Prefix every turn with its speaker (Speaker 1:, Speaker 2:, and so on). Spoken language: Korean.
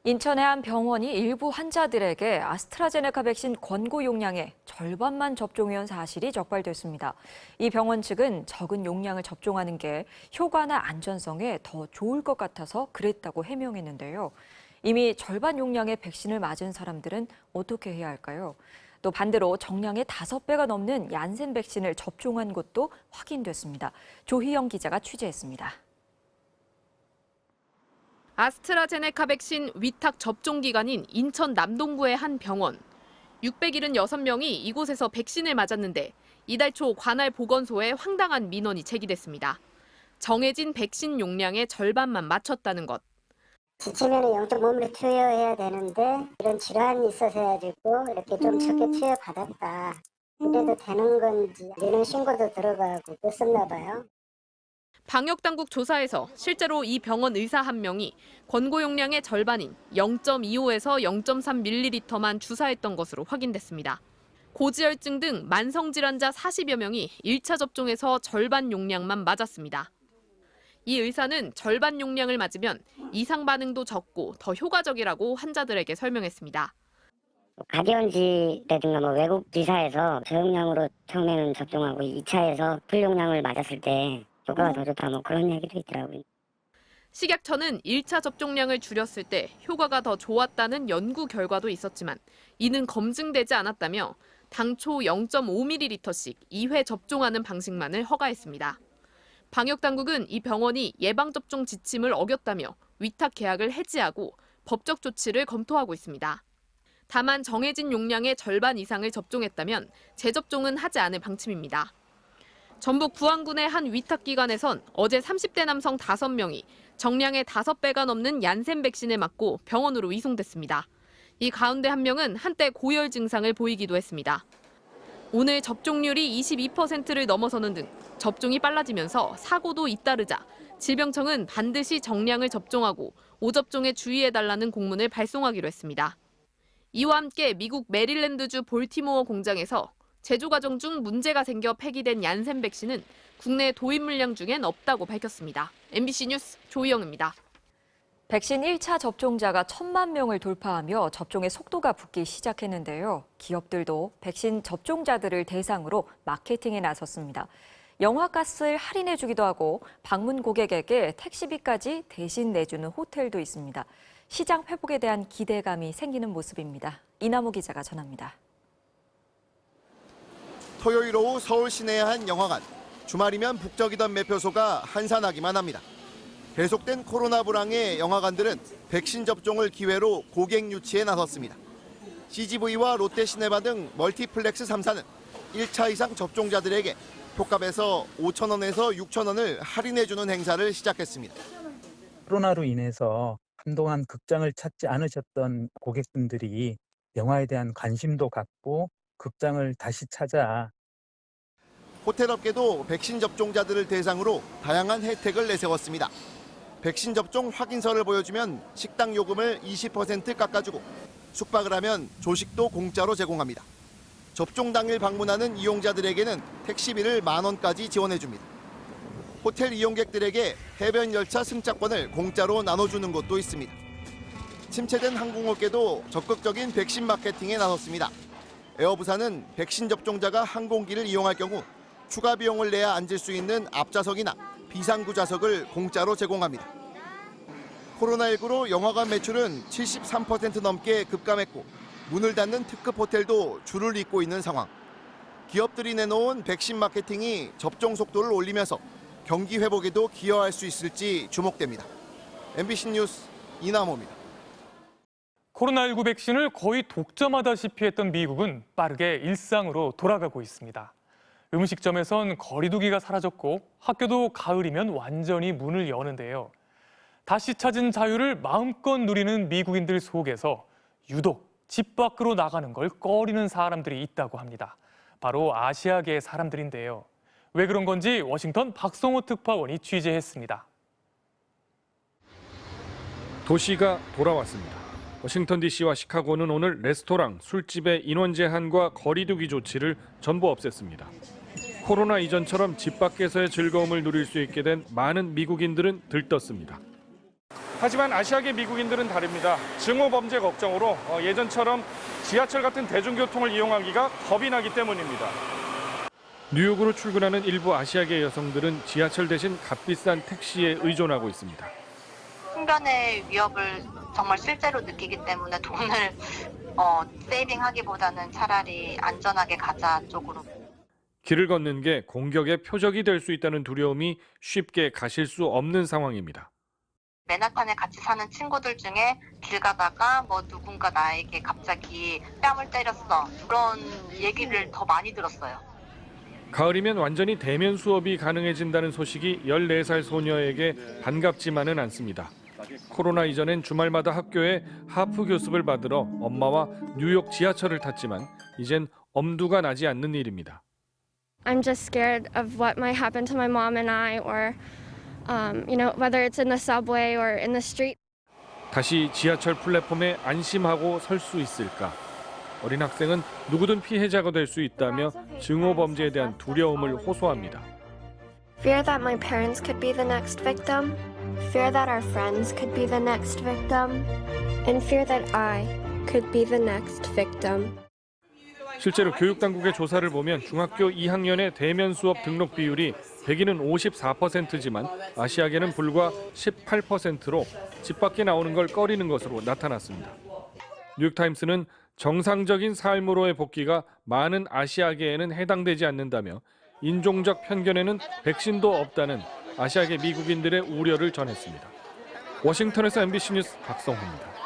Speaker 1: 인천의 한 병원이 일부 환자들에게 아스트라제네카 백신 권고 용량의 절반만 접종해온 사실이 적발됐습니다. 이 병원 측은 적은 용량을 접종하는 게 효과나 안전성에 더 좋을 것 같아서 그랬다고 해명했는데요. 이미 절반 용량의 백신을 맞은 사람들은 어떻게 해야 할까요? 또 반대로 정량의 5배가 넘는 얀센 백신을 접종한 것도 확인됐습니다. 조희영 기자가 취재했습니다.
Speaker 2: 아스트라제네카 백신 위탁 접종 기관인 인천 남동구의 한 병원. 676명이 이곳에서 백신을 맞았는데 이달 초 관할 보건소에 황당한 민원이 제기됐습니다. 정해진 백신 용량의 절반만 맞췄다는 것.
Speaker 3: 지치면은 0.5ml 투여해야 되는데 이런 질환이 있어서 해가지고 이렇게 좀 적게 투여받았다. 이래도 되는 건지 이런 신고도 들어가고 그랬었나 봐요.
Speaker 2: 방역당국 조사에서 실제로 이 병원 의사 한 명이 권고 용량의 절반인 0.25에서 0.3ml만 주사했던 것으로 확인됐습니다. 고지혈증 등 만성질환자 40여 명이 1차 접종에서 절반 용량만 맞았습니다. 이 의사는 절반 용량을 맞으면 이상 반응도 적고 더 효과적이라고 환자들에게 설명했습니다.
Speaker 3: 가디언지라든가 외국 의사에서 저용량으로 처음에는 접종하고 2차에서 풀용량을 맞았을 때 효과가 더 좋다 그런 얘기도 있더라고요.
Speaker 2: 식약처는 1차 접종량을 줄였을 때 효과가 더 좋았다는 연구 결과도 있었지만 이는 검증되지 않았다며 당초 0.5ml씩 2회 접종하는 방식만을 허가했습니다. 방역당국은 이 병원이 예방접종 지침을 어겼다며 위탁 계약을 해지하고 법적 조치를 검토하고 있습니다. 다만 정해진 용량의 절반 이상을 접종했다면 재접종은 하지 않을 방침입니다. 전북 부안군의 한 위탁기관에선 어제 30대 남성 5명이 정량의 5배가 넘는 얀센 백신을 맞고 병원으로 이송됐습니다. 이 가운데 한 명은 한때 고열 증상을 보이기도 했습니다. 오늘 접종률이 22%를 넘어서는 등 접종이 빨라지면서 사고도 잇따르자 질병청은 반드시 정량을 접종하고 오접종에 주의해달라는 공문을 발송하기로 했습니다. 이와 함께 미국 메릴랜드주 볼티모어 공장에서 제조 과정 중 문제가 생겨 폐기된 얀센 백신은 국내 도입 물량 중엔 없다고 밝혔습니다. MBC 뉴스 조희영입니다.
Speaker 1: 백신 1차 접종자가 1,000만 명을 돌파하며 접종의 속도가 붙기 시작했는데요. 기업들도 백신 접종자들을 대상으로 마케팅에 나섰습니다. 영화값을 할인해주기도 하고 방문 고객에게 택시비까지 대신 내주는 호텔도 있습니다. 시장 회복에 대한 기대감이 생기는 모습입니다. 이남호 기자가 전합니다.
Speaker 4: 토요일 오후 서울 시내의 한 영화관. 주말이면 북적이던 매표소가 한산하기만 합니다. 계속된 코로나 불황에 영화관들은 백신 접종을 기회로 고객 유치에 나섰습니다. CGV와 롯데시네마 등 멀티플렉스 3사는 1차 이상 접종자들에게 표값에서 5,000원에서 6,000원을 할인해주는 행사를 시작했습니다.
Speaker 5: 코로나로 인해서 한동안 극장을 찾지 않으셨던 고객분들이 영화에 대한 관심도 갖고 극장을 다시 찾아.
Speaker 4: 호텔업계도 백신 접종자들을 대상으로 다양한 혜택을 내세웠습니다. 백신 접종 확인서를 보여주면 식당 요금을 20% 깎아주고 숙박을 하면 조식도 공짜로 제공합니다. 접종 당일 방문하는 이용자들에게는 택시비를 10,000원까지 지원해줍니다. 호텔 이용객들에게 해변 열차 승차권을 공짜로 나눠주는 곳도 있습니다. 침체된 항공업계도 적극적인 백신 마케팅에 나섰습니다. 에어부산은 백신 접종자가 항공기를 이용할 경우 추가 비용을 내야 앉을 수 있는 앞좌석이나 비상구 좌석을 공짜로 제공합니다. 코로나19로 영화관 매출은 73% 넘게 급감했고 문을 닫는 특급 호텔도 줄을 잇고 있는 상황. 기업들이 내놓은 백신 마케팅이 접종 속도를 올리면서 경기 회복에도 기여할 수 있을지 주목됩니다. MBC 뉴스 이남호입니다.
Speaker 6: 코로나19 백신을 거의 독점하다시피 했던 미국은 빠르게 일상으로 돌아가고 있습니다. 음식점에선 거리 두기가 사라졌고 학교도 가을이면 완전히 문을 여는데요. 다시 찾은 자유를 마음껏 누리는 미국인들 속에서 유독 집 밖으로 나가는 걸 꺼리는 사람들이 있다고 합니다. 바로 아시아계의 사람들인데요. 왜 그런 건지 워싱턴 박성호 특파원이 취재했습니다.
Speaker 7: 도시가 돌아왔습니다. 워싱턴 DC와 시카고는 오늘 레스토랑, 술집의 인원 제한과 거리 두기 조치를 전부 없앴습니다. 코로나 이전처럼 집 밖에서의 즐거움을 누릴 수 있게 된 많은 미국인들은 들떴습니다. 하지만 아시아계 미국인들은 다릅니다. 증오 범죄 걱정으로 예전처럼 지하철 같은 대중교통을 이용하기가 겁이 나기 때문입니다. 뉴욕으로 출근하는 일부 아시아계 여성들은 지하철 대신 값비싼 택시에 의존하고 있습니다.
Speaker 8: 신변의 위협을 정말 실제로 느끼기 때문에 돈을 세이빙하기보다는 차라리 안전하게 가자 쪽으로.
Speaker 7: 길을 걷는 게 공격의 표적이 될 수 있다는 두려움이 쉽게 가실 수 없는 상황입니다.
Speaker 8: 맨하탄에 같이 사는 친구들 중에 길 가다가 누군가 나에게 갑자기 뺨을 때렸어. 그런 얘기를 더 많이 들었어요.
Speaker 7: 가을이면 완전히 대면 수업이 가능해진다는 소식이 14살 소녀에게 반갑지만은 않습니다. 코로나 이전엔 주말마다 학교에 하프 교습을 받으러 엄마와 뉴욕 지하철을 탔지만 이젠 엄두가 나지 않는 일입니다.
Speaker 9: I'm just scared of what might happen to my mom and I, or, whether it's in the subway or in the street.
Speaker 7: 다시 지하철 플랫폼에 안심하고 설 수 있을까? 어린 학생은 누구든 피해자가 될 수 있다며 증오 범죄에 대한 두려움을 호소합니다.
Speaker 9: Fear that my parents could be the next victim, fear that our friends could be the next victim, and fear that I could be the next victim.
Speaker 7: 실제로 교육당국의 조사를 보면 중학교 2학년의 대면 수업 등록 비율이 백인은 54%지만 아시아계는 불과 18%로 집 밖에 나오는 걸 꺼리는 것으로 나타났습니다. 뉴욕타임스는 정상적인 삶으로의 복귀가 많은 아시아계에는 해당되지 않는다며 인종적 편견에는 백신도 없다는 아시아계 미국인들의 우려를 전했습니다. 워싱턴에서 MBC 뉴스 박성호입니다.